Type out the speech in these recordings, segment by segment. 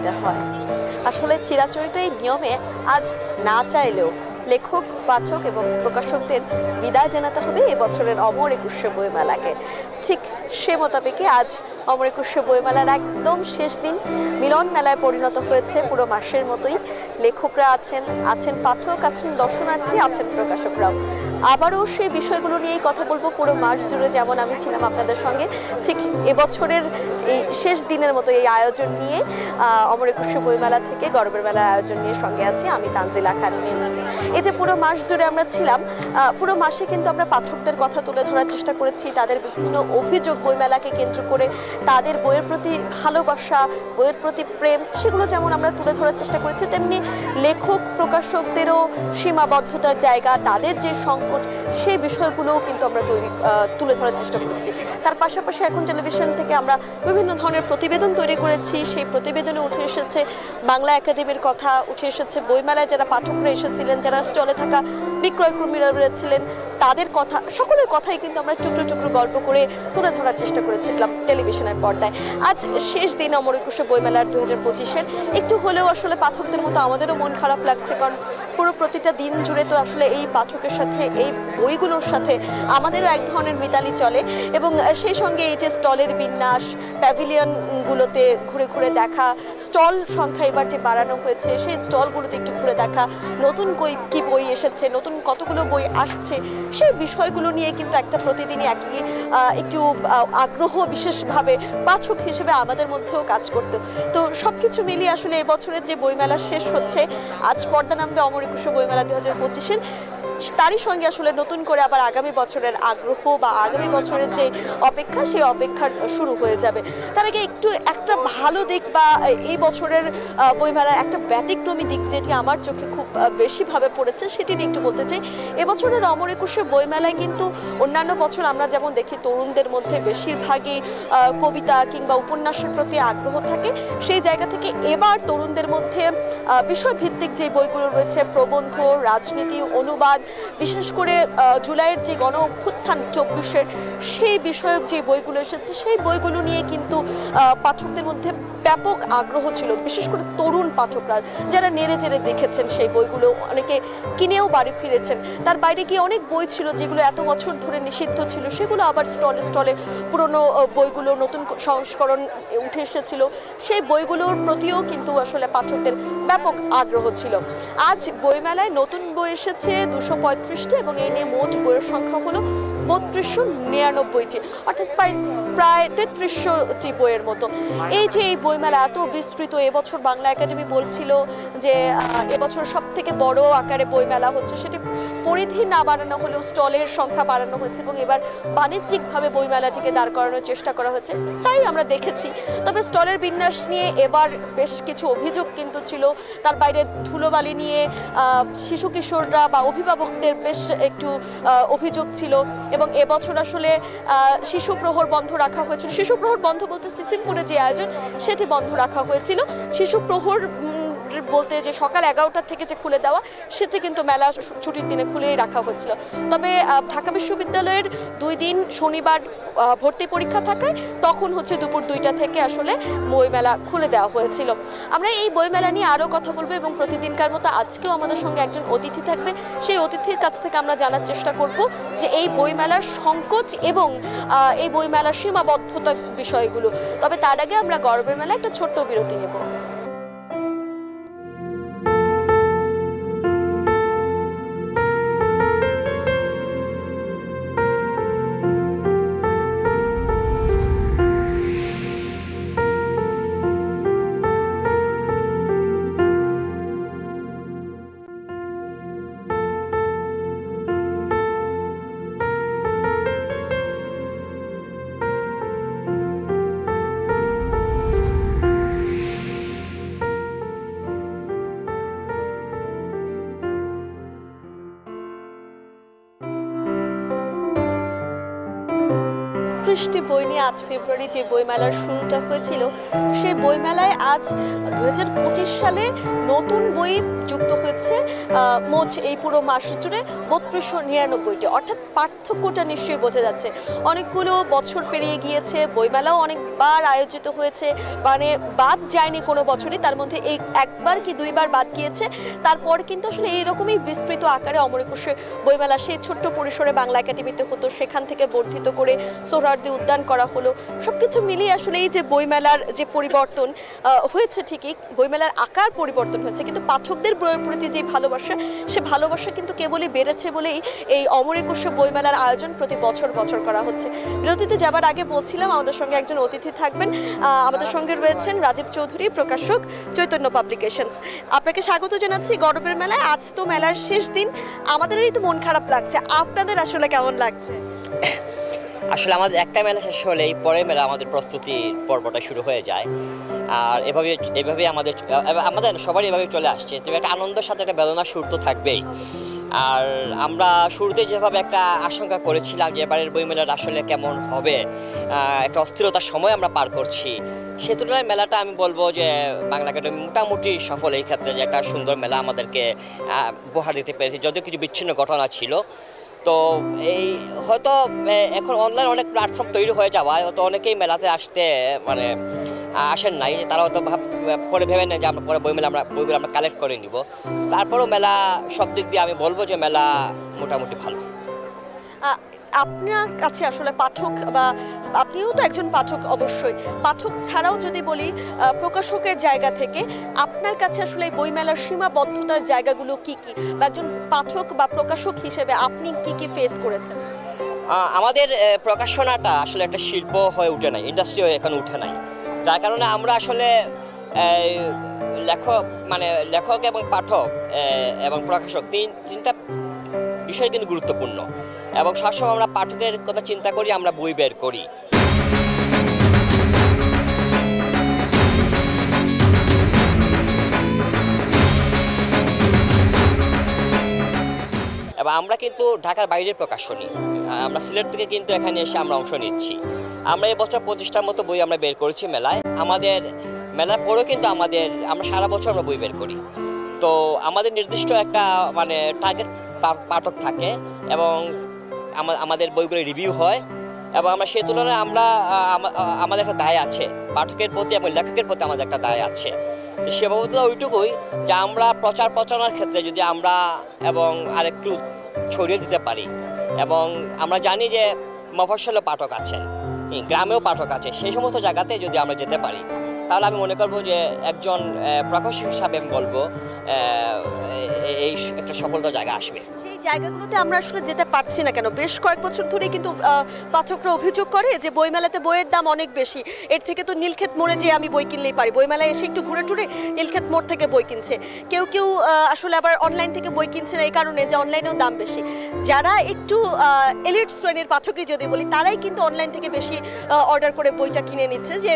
দিতে হয়। আসলে চিরাচরিত এই নিয়মে আজ না চাইলেও লেখক, পাঠক এবং প্রকাশকদের বিদায় জানাতে হবে এবছরের অমর একুশে বইমেলাকে। ঠিক সে মোতাবেকই আজ অমর একুশে বইমেলার একদম শেষ দিন মিলন মেলায় পরিণত হয়েছে। পুরো মাসের মতোই লেখকরা আছেন পাঠক, আছেন দর্শনার্থী, আছেন প্রকাশকরাও। আবারও সেই বিষয়গুলো নিয়েই কথা বলবো পুরো মাস জুড়ে, যেমন আমি ছিলাম আপনাদের সঙ্গে ঠিক এবছরের এই শেষ দিনের মতো এই আয়োজন নিয়ে অমর একুশে বইমেলা থেকে গর্বের মেলার আয়োজন নিয়ে সঙ্গে আছি আমি তানজিলা খান। এই যে পুরো মাস জুড়ে আমরা ছিলাম, পুরো মাসে কিন্তু আমরা পাঠকদের কথা তুলে ধরার চেষ্টা করেছি, তাদের বিভিন্ন অভিযোগ বইমেলাকে কেন্দ্র করে, তাদের বইয়ের প্রতি ভালোবাসা, বইয়ের প্রতি প্রেম, সেগুলো যেমন আমরা তুলে ধরার চেষ্টা করেছি, তেমনি লেখক প্রকাশকদেরও সীমাবদ্ধতার জায়গা, তাদের যে সংকট, সেই বিষয়গুলোও কিন্তু আমরা তুলে ধরার চেষ্টা করেছি। তার পাশাপাশি এখন টেলিভিশন থেকে আমরা বিভিন্ন ধরনের প্রতিবেদন তৈরি করেছি। সেই প্রতিবেদনে উঠে এসেছে বাংলা একাডেমির কথা, উঠে এসেছে বইমেলায় যারা পাঠকরা এসেছিলেন, যারা স্টলে থাকা বিক্রয়কর্মীরা রয়েছিলেন, তাদের কথা, সকলের কথাই কিন্তু আমরা টুকরো টুকরো গল্প করে তুলে ধরার চেষ্টা করেছিলাম টেলিভিশনের পর্দায়। আজ শেষ দিন অমর একুশে বইমেলার 2025-এর। একটু হলেও আসলে পাঠকদের মতো আমাদেরও মন খারাপ লাগছে, কারণ পুরো প্রতিটা দিন জুড়ে তো আসলে এই পাঠকের সাথে, এই বইগুলোর সাথে আমাদেরও এক ধরনের মিতালি চলে, এবং সেই সঙ্গে এই যে স্টলের বিন্যাস, প্যাভিলিয়নগুলোতে ঘুরে ঘুরে দেখা, স্টল সংখ্যা এবার যে বাড়ানো হয়েছে সেই স্টলগুলোতে একটু ঘুরে দেখা, নতুন কি বই এসেছে, নতুন কতগুলো বই আসছে, সেই বিষয়গুলো নিয়ে কিন্তু একটা প্রতিদিনই একটু আগ্রহ বিশেষভাবে পাঠক হিসেবে আমাদের মধ্যেও কাজ করতো। তো সবকিছু মিলিয়ে আসলে এবছরের যে বইমেলা শেষ হচ্ছে, আজ পর্দা নামবে অমর একুশে বইমেলা 2025-এর, তারই সঙ্গে আসলে নতুন করে আবার আগামী বছরের আগ্রহ বা আগামী বছরের যে অপেক্ষা, সেই অপেক্ষা শুরু হয়ে যাবে। তার আগে একটু একটা ভালো দিক বা এই বছরের বইমেলার একটা ব্যতিক্রমী দিক যেটি আমার চোখে খুব বেশিভাবে পড়েছে, সেটি নিয়ে একটু বলতে চাই। এবছরের অমর একুশে বইমেলায় কিন্তু অন্যান্য বছর আমরা যেমন দেখি তরুণদের মধ্যে বেশিরভাগই কবিতা কিংবা উপন্যাসের প্রতি আগ্রহ থাকে, সেই জায়গা থেকে এবার তরুণদের মধ্যে বিষয়ভিত্তিক যে বইগুলো রয়েছে, প্রবন্ধ, রাজনীতি, অনুবাদ, বিশেষ করে জুলাইয়ের যে গণ অভ্যুত্থান 24-এর, সেই বিষয়ক যে বইগুলো এসেছে, সেই বইগুলো নিয়ে কিন্তু পাঠকদের মধ্যে ব্যাপক আগ্রহ ছিল। বিশেষ করে তরুণ পাঠকরা যারা নেড়ে চেড়ে দেখেছেন সেই বইগুলো, অনেকে কিনেও বাড়ি ফিরেছেন। তার বাইরে গিয়ে অনেক বই ছিল যেগুলো এত বছর ধরে নিষিদ্ধ ছিল, সেগুলো আবার স্টলে স্টলে পুরনো বইগুলো নতুন সংস্করণ উঠে এসেছিল, সেই বইগুলোর প্রতিও কিন্তু আসলে পাঠকদের ব্যাপক আগ্রহ ছিল। আজ বইমেলায় নতুন বই এসেছে 235টি, এবং এই নিয়ে মোট বইয়ের সংখ্যা হলো 3299টি, অর্থাৎ প্রায় 3300টি বইয়ের মতো। এই যে এই বইমেলা এত বিস্তৃত, এবছর বাংলা একাডেমি বলছিল যে এবছর সব থেকে বড় আকারে বইমেলা হচ্ছে, সেটি পরিধি না বাড়ানো হলেও স্টলের সংখ্যা বাড়ানো হচ্ছে, এবং এবার বাণিজ্যিকভাবে বইমেলাটিকে দাঁড় করানোর চেষ্টা করা হচ্ছে, তাই আমরা দেখেছি। তবে স্টলের বিন্যাস নিয়ে এবার বেশ কিছু অভিযোগ কিন্তু ছিল। তার বাইরে ধুলোবালি নিয়ে শিশু কিশোররা বা অভিভাবকদের বেশ একটু অভিযোগ ছিল, এবং এবছর আসলে শিশু প্রহর বন্ধ রাখা হয়েছিল। শিশু প্রহর বন্ধ বলতে সিসিমপুরে যে আয়োজন, সেটি বন্ধ রাখা হয়েছিল। শিশু প্রহর বলতে যে সকাল 11টা থেকে যে খুলে দেওয়া, সেটি কিন্তু মেলা ছুটির দিনে খুলেই রাখা হয়েছিল। তবে ঢাকা বিশ্ববিদ্যালয়ের 2 দিন শনিবার ভর্তি পরীক্ষা থাকায় তখন হচ্ছে দুপুর 2টা থেকে আসলে বইমেলা খুলে দেওয়া হয়েছিল। আমরা এই বইমেলা নিয়ে আরও কথা বলবো, এবং প্রতিদিনকার মতো আজকেও আমাদের সঙ্গে একজন অতিথি থাকবে। সেই অতিথির কাছ থেকে আমরা জানার চেষ্টা করব যে এই বইমেলার সংকোচ এবং এই বইমেলার সীমাবদ্ধতা বিষয়গুলো। তবে তার আগে আমরা গর্বের মেলায় একটা ছোট্ট বিরতি নেব। 36টি বই নিয়ে 8 ফেব্রুয়ারি যে বইমেলার শুরুটা হয়েছিল, সেই বইমেলায় আজ 2025 সালে নতুন বই যুক্ত হয়েছে মোট এই পুরো মাস জুড়ে 3299টি। অর্থাৎ পার্থক্যটা নিশ্চয়ই বোঝা যাচ্ছে। অনেকগুলো বছর পেরিয়ে গিয়েছে, বইমেলাও অনেকবার আয়োজিত হয়েছে, মানে বাদ যায়নি কোনো বছরই। তার মধ্যে এই একবার কি দুইবার বাদ গিয়েছে। তারপর কিন্তু আসলে এইরকমই বিস্তৃত আকারে অমর একুশে বইমেলা সেই ছোট্ট পরিসরে বাংলা একাডেমিতে হতো, সেখান থেকে বর্ধিত করে সোহরাওয়ার্দী উদ্যান করা হলো। সবকিছু মিলিয়ে আসলে এই যে বইমেলার যে পরিবর্তন হয়েছে, ঠিকই বইমেলার আকার পরিবর্তন হয়েছে, কিন্তু পাঠকদের বইয়ের প্রতি যে ভালোবাসা, সে ভালোবাসা কিন্তু কেবলই বেড়েছে বলেই এই অমর একুশে বইমেলার আয়োজন প্রতি বছর বছর করা হচ্ছে। বিরতিতে যাবার আগে বলছিলাম আমাদের সঙ্গে একজন অতিথি থাকবেন। আমাদের সঙ্গে রয়েছেন রাজীব চৌধুরী, প্রকাশক, চৈতন্য পাবলিকেশনস। আপনাকে স্বাগত জানাচ্ছি গৌরবের মেলায়। আজ তো মেলার শেষ দিন, আমাদেরই তো মন খারাপ লাগছে, আপনাদের আসলে কেমন লাগছে? আসলে আমাদের একটা মেলা শেষ হলেই পরের মেলা আমাদের প্রস্তুতির পর্বটা শুরু হয়ে যায়। আর এভাবে আমাদের সবারই এভাবে চলে আসছে। তবে একটা আনন্দের সাথে একটা বেদনার সুর তো থাকবেই। আর আমরা শুরুতে যেভাবে একটা আশঙ্কা করেছিলাম যে এবারের বইমেলাটা আসলে কেমন হবে, একটা অস্থিরতার সময় আমরা পার করছি, সে তুলনায় মেলাটা আমি বলবো যে বাংলা একাডেমি মোটামুটি সফল এই ক্ষেত্রে, যে একটা সুন্দর মেলা আমাদেরকে উপহার দিতে পেরেছি। যদিও কিছু বিচ্ছিন্ন ঘটনা ছিল, তো এই হয়তো এখন অনলাইন অনেক প্ল্যাটফর্ম তৈরি হয়ে যাওয়ায় হয়তো অনেকেই মেলাতে আসতে মানে আসেন নাই। তারা হয়তো পরে ভেবে নেন যে আমরা পরে বইগুলো আমরা কালেক্ট করে নিব। তারপরেও মেলা সব দিক দিয়ে আমি বলবো যে মেলা মোটামুটি ভালো। আপনার কাছে আসলে পাঠক, বা আপনিও তো একজন পাঠক, অবশ্যই পাঠক ছাড়াও যদি বলি প্রকাশকের জায়গা থেকে, আপনার কাছে আসলে এই বইমেলার সীমাবদ্ধতার জায়গাগুলো কি কি, বা একজন পাঠক বা প্রকাশক হিসেবে আপনি কি কি ফেস করেছেন? আমাদের প্রকাশনাটা আসলে একটা শিল্প হয়ে উঠে নাই, ইন্ডাস্ট্রি হয়ে এখন উঠে নাই, যার কারণে আমরা আসলে লেখক এবং পাঠক এবং প্রকাশক তিনটা বিষয় কিন্তু গুরুত্বপূর্ণ, এবং সবসময় আমরা পাঠকের কথা চিন্তা করি, আমরা বই বের করি। এবং আমরা কিন্তু ঢাকার বাইরের প্রকাশনী, আমরা সিলেট থেকে কিন্তু এখানে এসে আমরা অংশ নিচ্ছি। আমরা এবছর 25টার মতো বই আমরা বের করেছি মেলায়। আমাদের মেলার পরেও কিন্তু আমরা সারা বছর আমরা বই বের করি। তো আমাদের নির্দিষ্ট একটা মানে টার্গেট পাঠক থাকে, এবং আমাদের বইগুলো রিভিউ হয়, এবং আমরা সেই তুলনায় আমাদের একটা দায় আছে পাঠকের প্রতি এবং লেখকের প্রতি, আমাদের একটা দায় আছে। তো সে বাবদ ওইটুকুই যে আমরা প্রচার প্রচারণার ক্ষেত্রে যদি আমরা এবং আরেকটু ছড়িয়ে দিতে পারি, এবং আমরা জানি যে মফস্বলে পাঠক আছেন, গ্রামেও পাঠক আছে, সেই সমস্ত জায়গাতে যদি আমরা যেতে পারি, তাহলে আমি মনে করবো যে একজন প্রকাশক হিসাবে আমি বলবো এই একটা সফলতার জায়গা আসবে। সেই জায়গাগুলোতে আমরা আসলে যেতে পারছি না কেন? বেশ কয়েক বছর ধরে কিন্তু পাঠকরা অভিযোগ করে যে বইমেলাতে বইয়ের দাম অনেক বেশি, এর থেকে তো নীলক্ষেত মোড়ে যে আমি বই কিনলেই পারি। বইমেলায় এসে একটু ঘুরে টুরে নীলক্ষেত মোড় থেকে বই কিনছে, কেউ কেউ আসলে আবার অনলাইন থেকে বই কিনছে না, এই কারণে যে অনলাইনেও দাম বেশি। যারা একটু এলিট শ্রেণীর পাঠকই যদি বলি, তারাই কিন্তু অনলাইন থেকে বেশি অর্ডার করে বইটা কিনে নিচ্ছে, যে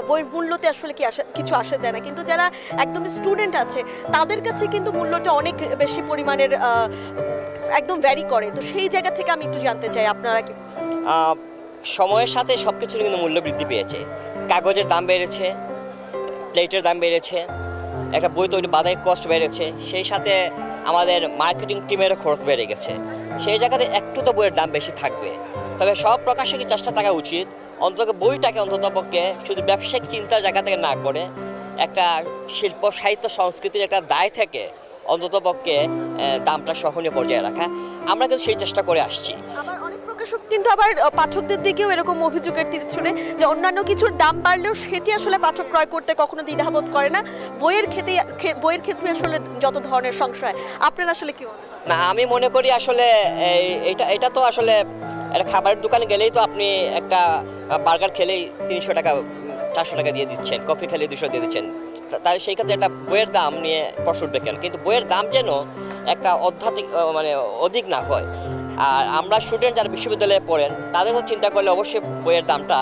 বইয়ের মূল্যতে আসলে কিছু আসে যায় না। কিন্তু যারা একদম স্টুডেন্ট আছে, তাদের কাছে কিন্তু মূল্যটা অনেক বেশি পরিমাণের একদম ভ্যারি করে। তো সেই জায়গা থেকে আমি একটু জানতে চাই আপনারা কি? সময়ের সাথে সব কিছুর কিন্তু মূল্য বৃদ্ধি পেয়েছে। কাগজের দাম বেড়েছে, প্লেটের দাম বেড়েছে, একটা বই তৈরি বাধার কস্ট বেড়েছে, সেই সাথে আমাদের মার্কেটিং টিমেরও খরচ বেড়ে গেছে। সেই জায়গাতে একটু তো বইয়ের দাম বেশি থাকবে। তবে সব প্রকাশকের চেষ্টা থাকা উচিত অন্তত বইটাকে অন্ততপক্ষে শুধু ব্যবসায়িক চিন্তার জায়গা থেকে না করে একটা শিল্প সাহিত্য সংস্কৃতির একটা দায় থেকে অন্ততপক্ষে দামটা সহনীয় পর্যায়ে রাখা। আমরা কিন্তু সেই চেষ্টা করে আসছি। আবার অনেক প্রকাশক কিন্তু আবার পাঠকদের দিকেও এরকম অভিযোগের তীর ছুড়ে যে অন্যান্য কিছুর দাম বাড়লেও সেটি আসলে পাঠক ক্রয় করতে কখনো দ্বিধাবোধ করে না, বইয়ের ক্ষেত্রে আসলে যত ধরনের সংশয়। আপনারা আসলে কি মনে করেন? না, আমি মনে করি আসলে এটা তো আসলে একটা খাবারের দোকানে গেলেই তো আপনি একটা বার্গার খেলেই 300 টাকা 400 টাকা দিয়ে দিচ্ছেন, কফি খেলে 200 দিয়ে দিচ্ছেন। তাই সেই ক্ষেত্রে একটা বইয়ের দাম নিয়ে প্রশ্ন উঠবে কেন? কিন্তু বইয়ের দাম যেন একটা অধিক না হয়। আর আমরা স্টুডেন্ট যারা বিশ্ববিদ্যালয়ে পড়েন, তাদের চিন্তা করলে অবশ্যই বইয়ের দামটা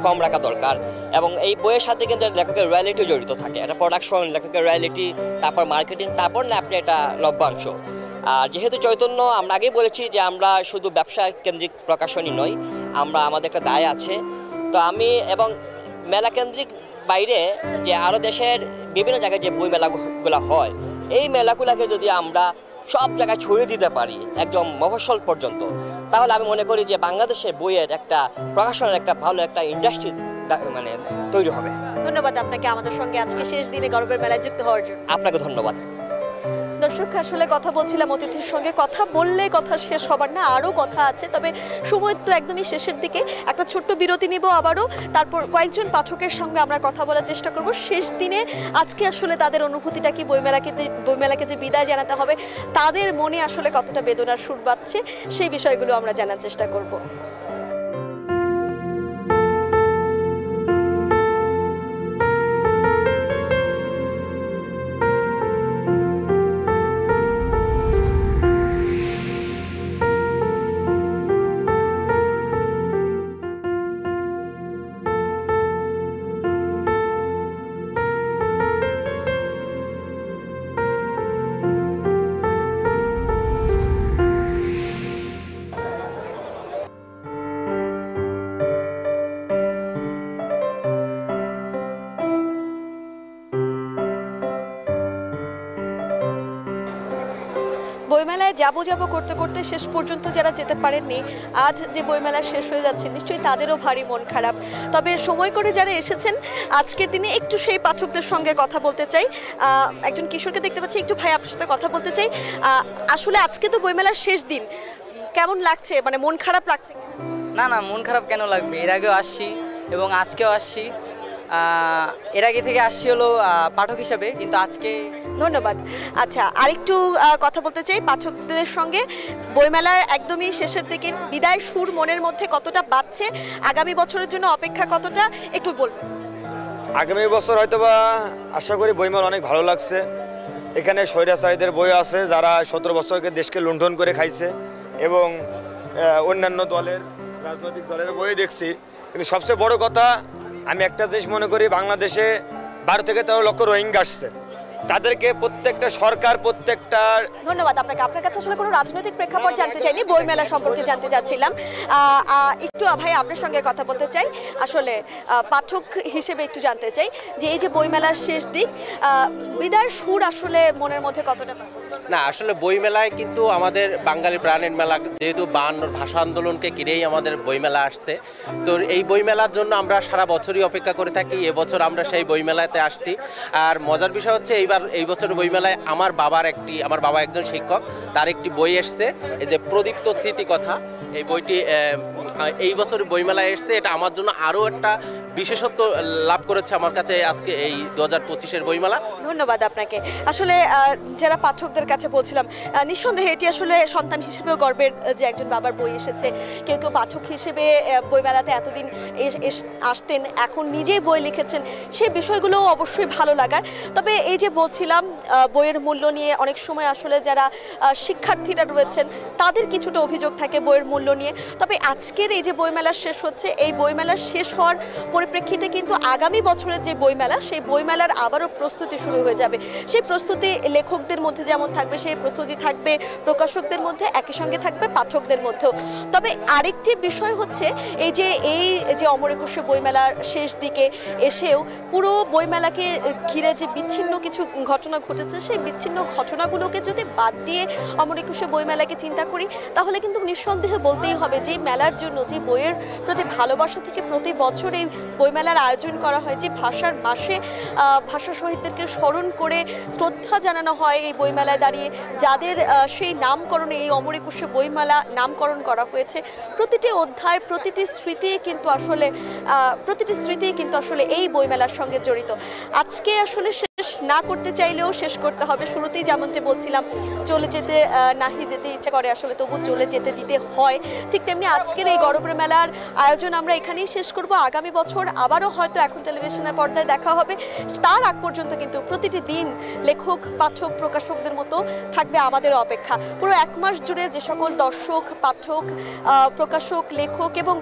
কম রাখা দরকার। এবং এই বইয়ের সাথে কিন্তু লেখকের রয়্যালিটি জড়িত থাকে, একটা প্রোডাকশন, লেখকের রয়্যালিটি, তারপর মার্কেটিং, তারপর না আপনি একটা লভ্যাংশ। আর যেহেতু চৈতন্য, আমরা আগেই বলেছি যে আমরা শুধু ব্যবসা কেন্দ্রিক প্রকাশনী নই, আমাদের একটা দায় আছে। তো আমি এবং মেলা কেন্দ্রিক বাইরে যে আরও দেশের বিভিন্ন জায়গায় যে বই মেলাগুলো হয়, এই মেলাগুলোকে যদি আমরা সব জায়গায় ছড়িয়ে দিতে পারি একদম মফস্বল পর্যন্ত, তাহলে আমি মনে করি যে বাংলাদেশের বইয়ের একটা প্রকাশনের একটা ভালো একটা ইন্ডাস্ট্রি মানে তৈরি হবে। ধন্যবাদ আপনাকে আমাদের সঙ্গে আজকে শেষ দিনে গরবের মেলায় যুক্ত হওয়ার জন্য। আপনাকে ধন্যবাদ। দর্শক, আসলে কথা বলছিলাম অতিথির সঙ্গে, কথা বললে কথা শেষ হবার না, আরও কথা আছে, তবে সময় তো একদমই শেষের দিকে। একটা ছোট্ট বিরতি নিব আবারও, তারপর কয়েকজন পাঠকের সঙ্গে আমরা কথা বলার চেষ্টা করব শেষ দিনে আজকে আসলে তাদের অনুভূতিটা কি, বইমেলাকে যে বিদায় জানাতে হবে তাদের মনে আসলে কতটা বেদনার সুর বাজছে, সেই বিষয়গুলো আমরা জানার চেষ্টা করব। বইমেলায় যাবো করতে করতে শেষ পর্যন্ত যারা যেতে পারেননি, আজ যে বইমেলা শেষ হয়ে যাচ্ছে নিশ্চয়ই তাদেরও ভারী মন খারাপ। তবে সময় করে যারা এসেছেন আজকের দিনে একটু সেই পাঠকদের সঙ্গে কথা বলতে চাই। একজন কিশোরকে দেখতে পাচ্ছি, একটু ভাই আপনার সাথে কথা বলতে চাই। আসলে আজকে তো বইমেলার শেষ দিন, কেমন লাগছে? মানে মন খারাপ লাগছে? না না, মন খারাপ কেন লাগবে? এর আগেও আসছি এবং আজকেও আসছি। এর আগে থেকে আসছি হলো পাঠক হিসাবে, কিন্তু আজকে। ধন্যবাদ। আচ্ছা, আরেকটু কথা বলতে চাই পাঠকদের সঙ্গে। বইমেলার একদমই শেষের দিকে বিদায় সুর মনের মধ্যে কতটা বাজছে, আগামী বছরের জন্য অপেক্ষা কতটা, একটু বলবেন। আগামী বছর হয়তোবা আশা করি বইমেলা অনেক ভালো লাগছে। এখানে স্বৈরাচারীদের বই আছে যারা 17 বছরকে দেশকে লুণ্ঠন করে খাইছে, এবং অন্যান্য রাজনৈতিক দলের বই দেখছি। কিন্তু সবচেয়ে বড় কথা, আমি একটা দেশ মনে করি, বাংলাদেশে 12 থেকে 13 লক্ষ রোহিঙ্গা আসছে। তাদেরকে প্রত্যেকটা সরকার ধন্যবাদ আপনাকে। আপনার কাছে আসলে কোনো রাজনৈতিক প্রেক্ষাপট জানতে চাইনি, বইমেলা সম্পর্কে জানতে চাচ্ছিলাম। একটু ভাই আপনার সঙ্গে কথা বলতে চাই, আসলে পাঠক হিসেবে একটু জানতে চাই যে এই যে বইমেলার শেষ দিক, বিদায় সুর আসলে মনের মধ্যে কতটা? না, আসলে বইমেলায় কিন্তু আমাদের বাঙালি প্রাণের মেলা, যেহেতু 52 ভাষা আন্দোলনকে ঘিরেই আমাদের বইমেলা আসছে, তো এই বইমেলার জন্য আমরা সারা বছরই অপেক্ষা করে থাকি। এবছর আমরা সেই বইমেলাতে আসছি। আর মজার বিষয় হচ্ছে এই বছর বইমেলায় আমার বাবা একজন শিক্ষক, তার একটি বই এসছে, এই যে প্রদীপ্ত স্মৃতিকথা, এই বইটি এই বছর বইমেলায় এসছে। এটা আমার জন্য আরও একটা বিশেষত্ব লাভ করেছে আমার কাছে আজকে এই 2025-এর বইমেলা। ধন্যবাদ আপনাকে। আসলে যারা পাঠকদের কাছে বলছিলাম, নিঃসন্দেহে এটি আসলে সন্তান হিসেবেও গর্বের যে একজন বাবার বই এসেছে। কেউ কেউ পাঠক হিসেবে বইমেলাতে এতদিন আসতেন, এখন নিজেই বই লিখেছেন, সেই বিষয়গুলো অবশ্যই ভালো লাগার। তবে এই যে বলছিলাম বইয়ের মূল্য নিয়ে, অনেক সময় আসলে যারা শিক্ষার্থীরা রয়েছেন তাদের কিছুটা অভিযোগ থাকে বইয়ের মূল্য নিয়ে। তবে আজকের এই যে বইমেলা শেষ হচ্ছে, এই বইমেলা শেষ হওয়ার পরিপ্রেক্ষিতে কিন্তু আগামী বছরের যে বইমেলা, সেই বইমেলার আবারও প্রস্তুতি শুরু হয়ে যাবে। সেই প্রস্তুতি লেখকদের মধ্যে যেমন থাকবে, সেই প্রস্তুতি থাকবে প্রকাশকদের মধ্যে, একই সঙ্গে থাকবে পাঠকদের মধ্যেও। তবে আরেকটি বিষয় হচ্ছে এই যে অমর একুশে বইমেলার শেষ দিকে এসেও পুরো বইমেলাকে ঘিরে যে বিচ্ছিন্ন কিছু ঘটনা ঘটেছে, সেই বিচ্ছিন্ন ঘটনাগুলোকে যদি বাদ দিয়ে অমর একুশে বইমেলাকে চিন্তা করি, তাহলে কিন্তু নিঃসন্দেহে বলতেই হবে যে মেলার জন্য, যে বইয়ের প্রতি ভালোবাসা থেকে প্রতি বছর এই বইমেলার আয়োজন করা হয়, যে ভাষার মাসে ভাষা শহীদদেরকে স্মরণ করে শ্রদ্ধা জানানো হয় এই বইমেলায় দাঁড়িয়ে, যাদের সেই নামকরণে এই অমর একুশে বইমেলা নামকরণ করা হয়েছে, প্রতিটি অধ্যায়, প্রতিটি স্মৃতি কিন্তু আসলে এই বইমেলার সঙ্গে জড়িত। আজকে আসলে শেষ না করতে চাইলেও শেষ করতে হবে। শুরুতেই যেমনটি বলছিলাম, চলে যেতে নাহি দিতে ইচ্ছা করে, আসলে তবু চলে যেতে দিতে হয়। ঠিক তেমনি আজকের এই গরবের মেলার আয়োজন আমরা এখানেই শেষ করব। আগামী বছর আবারও হয়তো এখন টেলিভিশনের পর্দায় দেখা হবে। তার আগ পর্যন্ত কিন্তু প্রতিটি দিন লেখক, পাঠক, প্রকাশকদের মতো থাকবে আমাদেরও অপেক্ষা। পুরো 1 মাস জুড়ে যে সকল দর্শক, পাঠক, প্রকাশক, লেখক এবং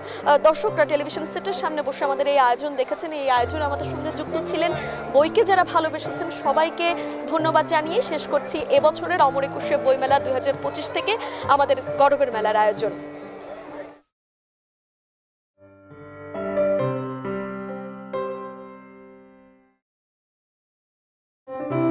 দর্শকরা টেলিভিশন সেটের সামনে বসে আমাদের এই আয়োজন দেখেছেন, এই আয়োজন আমাদের সঙ্গে যুক্ত ছিলেন, বইকে যারা ভালোবেসেছেন সবাইকে ধন্যবাদ জানিয়ে শেষ করছি এবছরের অমর একুশে বইমেলা 2025 থেকে আমাদের গরবের মেলার আয়োজন। ধন্যবাদ।